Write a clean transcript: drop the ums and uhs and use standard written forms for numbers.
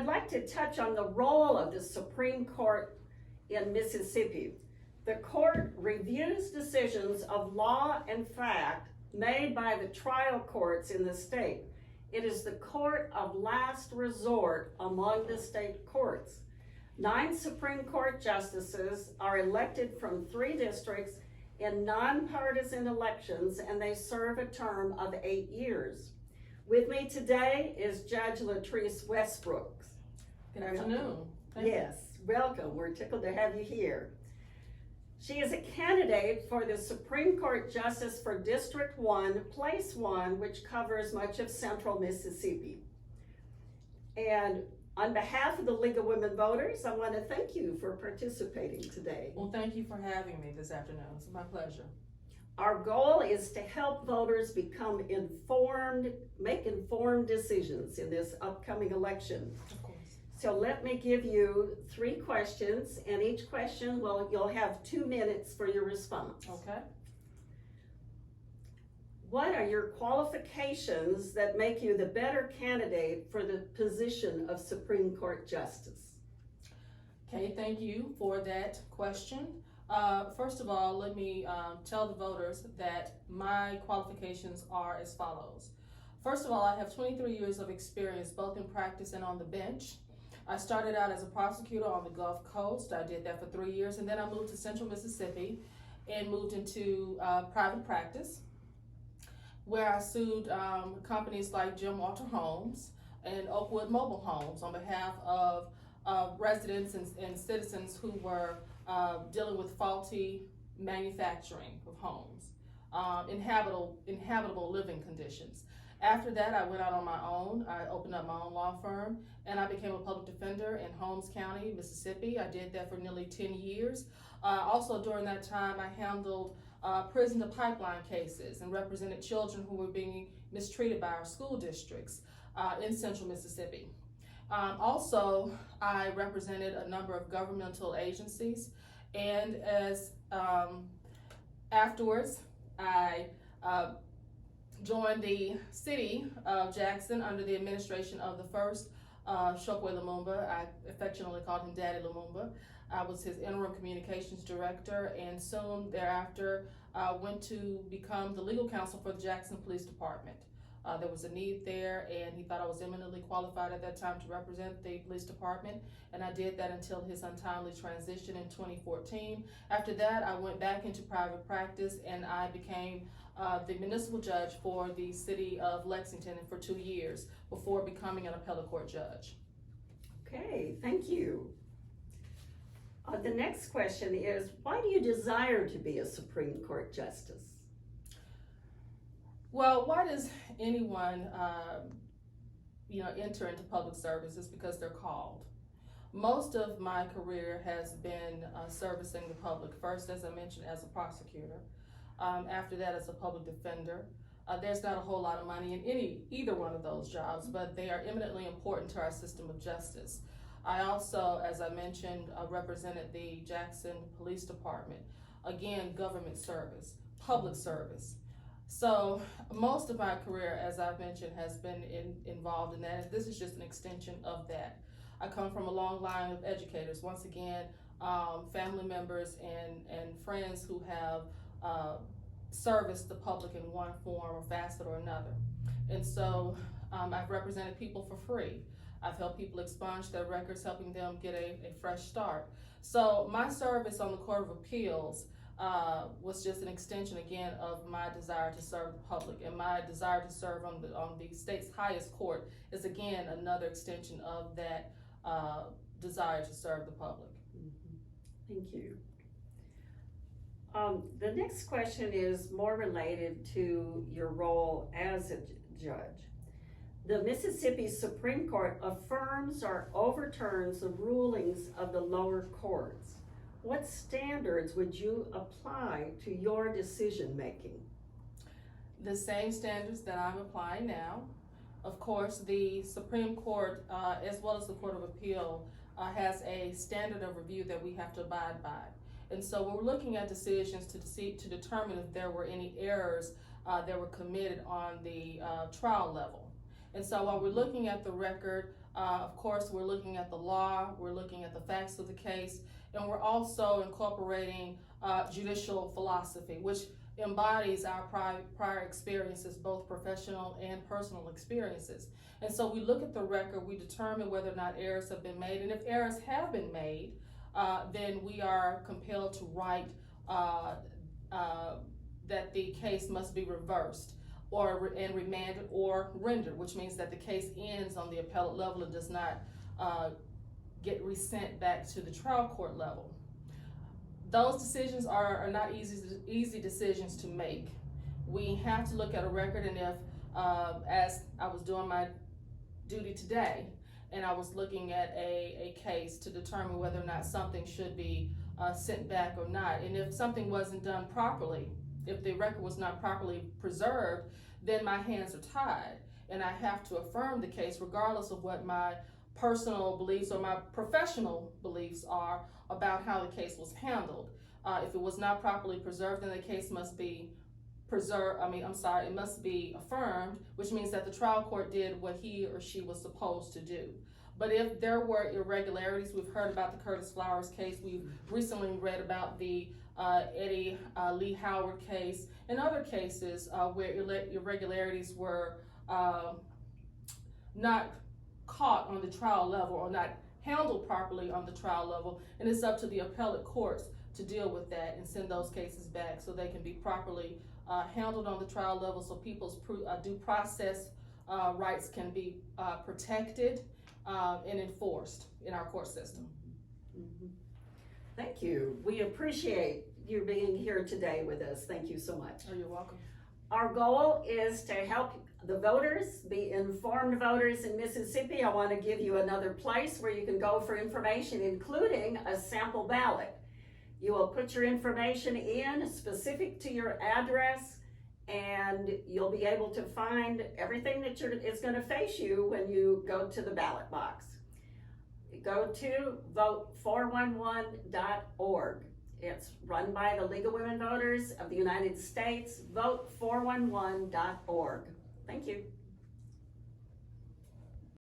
I'd like to touch on the role of the Supreme Court in Mississippi. The court reviews decisions of law and fact made by the trial courts in the state. It is the court of last resort among the state courts. 9 Supreme Court justices are elected from 3 districts in nonpartisan elections, and they serve a term of 8 years. With me today is Judge Latrice Westbrooks. Good afternoon. Yes, welcome. We're tickled to have you here. She is a candidate for the Supreme Court Justice for District 1, Place 1, which covers much of central Mississippi. And on behalf of the League of Women Voters, I want to thank you for participating today. Well, thank you for having me this afternoon. It's my pleasure. Our goal is to help voters become informed, make informed decisions in this upcoming election. Of course. So let me give you 3 questions, and each question you'll have 2 minutes for your response. Okay. What are your qualifications that make you the better candidate for the position of Supreme Court Justice? Okay, thank you for that question. First of all, let me tell the voters that my qualifications are as follows. First of all, I have 23 years of experience both in practice and on the bench. I started out as a prosecutor on the Gulf Coast. I did that for 3 years, and then I moved to Central Mississippi and moved into private practice, where I sued companies like Jim Walter Homes and Oakwood Mobile Homes on behalf of residents and citizens who were dealing with faulty manufacturing of homes, inhabitable living conditions. After that, I went out on my own. I opened up my own law firm, and I became a public defender in Holmes County, Mississippi. I did that for nearly 10 years. Also during that time, I handled prison to pipeline cases and represented children who were being mistreated by our school districts in Central Mississippi. Also, I represented a number of governmental agencies, and as afterwards, I joined the city of Jackson under the administration of the first Chokwe Lumumba. I affectionately called him Daddy Lumumba. I was his interim communications director, and soon thereafter went to become the legal counsel for the Jackson Police Department. There was a need there, and he thought I was eminently qualified at that time to represent the police department, and I did that until his untimely transition in 2014. After that, I went back into private practice, and I became the municipal judge for the city of Lexington for 2 years before becoming an appellate court judge. Okay, thank you. The next question is, why do you desire to be a Supreme Court Justice? Well, why does anyone enter into public service? Is because they're called. Most of my career has been servicing the public. First, as I mentioned, as a prosecutor. After that, as a public defender. There's not a whole lot of money in either one of those jobs, but they are eminently important to our system of justice. I also, as I mentioned, represented the Jackson Police Department. Again, government service, public service. So most of my career, as I've mentioned, has been involved in that. This is just an extension of that. I come from a long line of educators. Once again, family members and friends who have serviced the public in one form or facet or another. And so I've represented people for free. I've helped people expunge their records, helping them get a fresh start. So my service on the Court of Appeals was just an extension, again, of my desire to serve the public. And my desire to serve on the state's highest court is, again, another extension of that desire to serve the public. Mm-hmm. Thank you. The next question is more related to your role as a judge. The Mississippi Supreme Court affirms or overturns the rulings of the lower courts. What standards would you apply to your decision making? The same standards that I'm applying now. Of course, the Supreme Court, as well as the Court of Appeal, has a standard of review that we have to abide by. And so we're looking at decisions to determine if there were any errors that were committed on the trial level. And so while we're looking at the record, Of course, we're looking at the law, we're looking at the facts of the case, and we're also incorporating judicial philosophy, which embodies our prior experiences, both professional and personal experiences. And so we look at the record, we determine whether or not errors have been made, and if errors have been made, then we are compelled to write that the case must be reversed and remanded or rendered, which means that the case ends on the appellate level and does not get resent back to the trial court level. Those decisions are not easy decisions to make. We have to look at a record, and if, as I was doing my duty today, and I was looking at a case to determine whether or not something should be sent back or not, and if something wasn't done properly, if the record was not properly preserved, then my hands are tied, and I have to affirm the case regardless of what my personal beliefs or my professional beliefs are about how the case was handled. If it was not properly preserved, then the case must be it must be affirmed, which means that the trial court did what he or she was supposed to do. But if there were irregularities, we've heard about the Curtis Flowers case, we've recently read about the Eddie Lee Howard case, and other cases where irregularities were not caught on the trial level or not handled properly on the trial level, and it's up to the appellate courts to deal with that and send those cases back so they can be properly handled on the trial level, so people's due process rights can be protected and enforced in our court system. Mm-hmm. Thank you. We appreciate you being here today with us. Thank you so much. Oh, you're welcome. Our goal is to help the voters be informed voters in Mississippi. I want to give you another place where you can go for information, including a sample ballot. You will put your information in specific to your address, and you'll be able to find everything that is going to face you when you go to the ballot box. Go to vote411.org. It's run by the League of Women Voters of the United States. Vote411.org. Thank you.